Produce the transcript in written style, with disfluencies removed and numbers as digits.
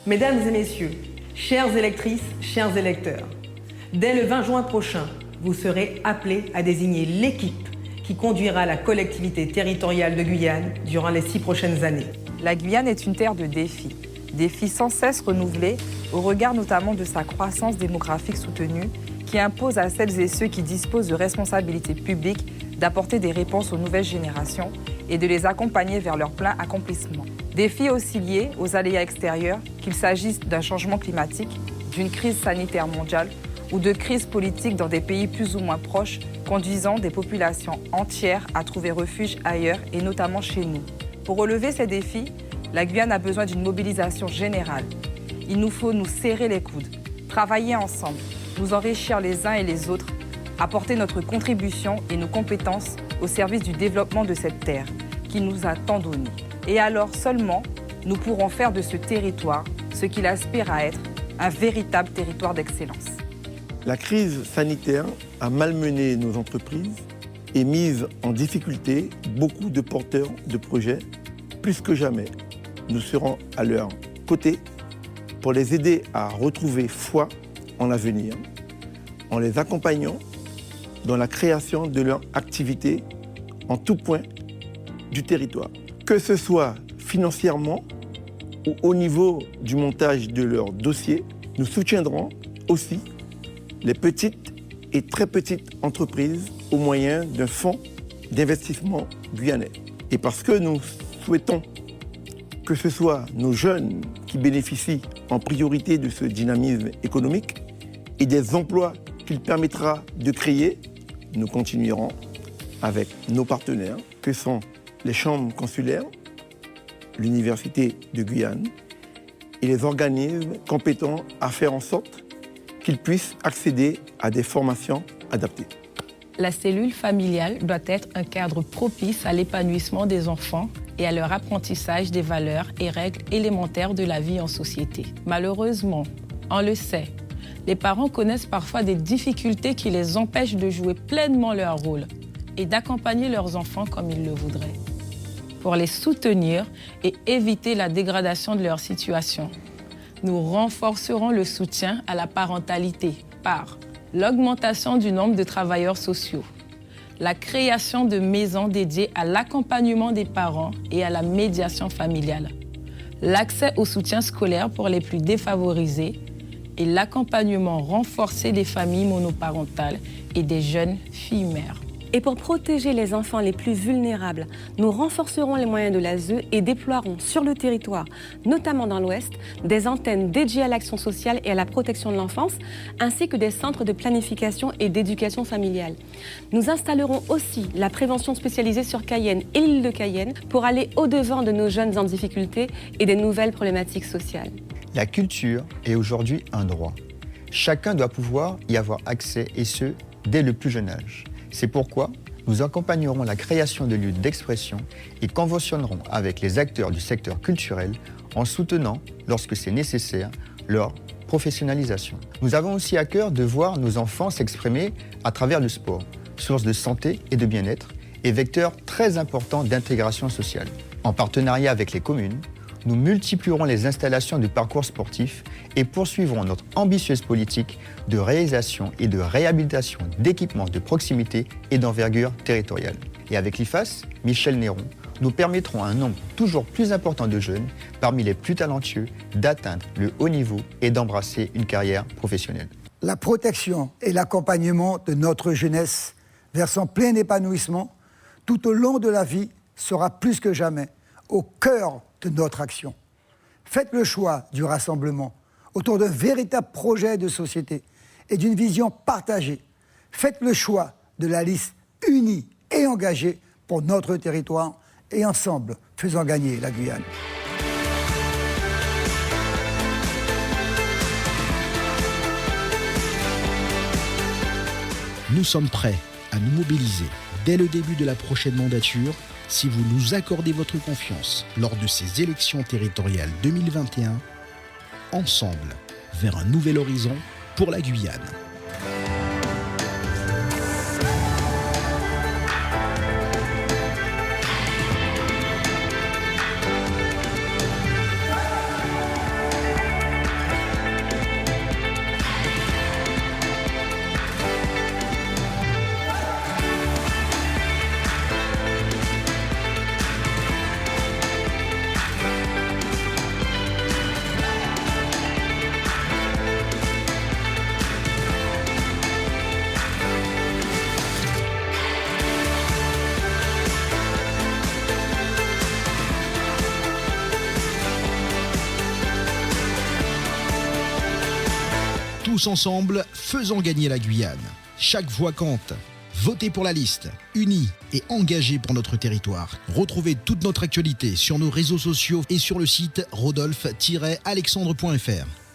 Mesdames et messieurs, chères électrices, chers électeurs, dès le 20 juin prochain, vous serez appelés à désigner l'équipe qui conduira la collectivité territoriale de Guyane durant les 6 prochaines années. La Guyane est une terre de défis. Défis sans cesse renouvelés, au regard notamment de sa croissance démographique soutenue, qui impose à celles et ceux qui disposent de responsabilités publiques d'apporter des réponses aux nouvelles générations et de les accompagner vers leur plein accomplissement. Défis aussi liés aux aléas extérieurs, qu'il s'agisse d'un changement climatique, d'une crise sanitaire mondiale ou de crises politiques dans des pays plus ou moins proches, conduisant des populations entières à trouver refuge ailleurs et notamment chez nous. Pour relever ces défis, la Guyane a besoin d'une mobilisation générale. Il nous faut nous serrer les coudes, travailler ensemble, nous enrichir les uns et les autres, apporter notre contribution et nos compétences au service du développement de cette terre qui nous a tant donné. Et alors seulement, nous pourrons faire de ce territoire ce qu'il aspire à être, un véritable territoire d'excellence. La crise sanitaire a malmené nos entreprises et mise en difficulté beaucoup de porteurs de projets. Plus que jamais, nous serons à leur côté pour les aider à retrouver foi en l'avenir, en les accompagnant dans la création de leur activité en tout point du territoire. Que ce soit financièrement ou au niveau du montage de leur dossier, nous soutiendrons aussi les petites et très petites entreprises au moyen d'un fonds d'investissement guyanais. Et parce que nous souhaitons que ce soit nos jeunes qui bénéficient en priorité de ce dynamisme économique et des emplois qu'il permettra de créer, nous continuerons avec nos partenaires que sont les chambres consulaires, l'Université de Guyane et les organismes compétents à faire en sorte qu'ils puissent accéder à des formations adaptées. La cellule familiale doit être un cadre propice à l'épanouissement des enfants et à leur apprentissage des valeurs et règles élémentaires de la vie en société. Malheureusement, on le sait, les parents connaissent parfois des difficultés qui les empêchent de jouer pleinement leur rôle et d'accompagner leurs enfants comme ils le voudraient. Pour les soutenir et éviter la dégradation de leur situation, nous renforcerons le soutien à la parentalité par l'augmentation du nombre de travailleurs sociaux, la création de maisons dédiées à l'accompagnement des parents et à la médiation familiale, l'accès au soutien scolaire pour les plus défavorisés et l'accompagnement renforcé des familles monoparentales et des jeunes filles-mères. Et pour protéger les enfants les plus vulnérables, nous renforcerons les moyens de l'ASE et déploierons sur le territoire, notamment dans l'Ouest, des antennes dédiées à l'action sociale et à la protection de l'enfance, ainsi que des centres de planification et d'éducation familiale. Nous installerons aussi la prévention spécialisée sur Cayenne et l'île de Cayenne pour aller au-devant de nos jeunes en difficulté et des nouvelles problématiques sociales. La culture est aujourd'hui un droit. Chacun doit pouvoir y avoir accès, et ce, dès le plus jeune âge. C'est pourquoi nous accompagnerons la création de lieux d'expression et conventionnerons avec les acteurs du secteur culturel en soutenant, lorsque c'est nécessaire, leur professionnalisation. Nous avons aussi à cœur de voir nos enfants s'exprimer à travers le sport, source de santé et de bien-être et vecteur très important d'intégration sociale. En partenariat avec les communes, nous multiplierons les installations de parcours sportifs et poursuivrons notre ambitieuse politique de réalisation et de réhabilitation d'équipements de proximité et d'envergure territoriale. Et avec l'IFAS, Michel Néron, nous permettrons à un nombre toujours plus important de jeunes, parmi les plus talentueux, d'atteindre le haut niveau et d'embrasser une carrière professionnelle. La protection et l'accompagnement de notre jeunesse vers son plein épanouissement tout au long de la vie sera plus que jamais au cœur de notre action. Faites le choix du rassemblement autour d'un véritable projet de société et d'une vision partagée. Faites le choix de la liste unie et engagée pour notre territoire et ensemble, faisons gagner la Guyane. Nous sommes prêts à nous mobiliser dès le début de la prochaine mandature si vous nous accordez votre confiance lors de ces élections territoriales 2021, ensemble vers un nouvel horizon pour la Guyane. Tous ensemble, faisons gagner la Guyane. Chaque voix compte. Votez pour la liste, unis et engagés pour notre territoire. Retrouvez toute notre actualité sur nos réseaux sociaux et sur le site rodolphe-alexandre.fr.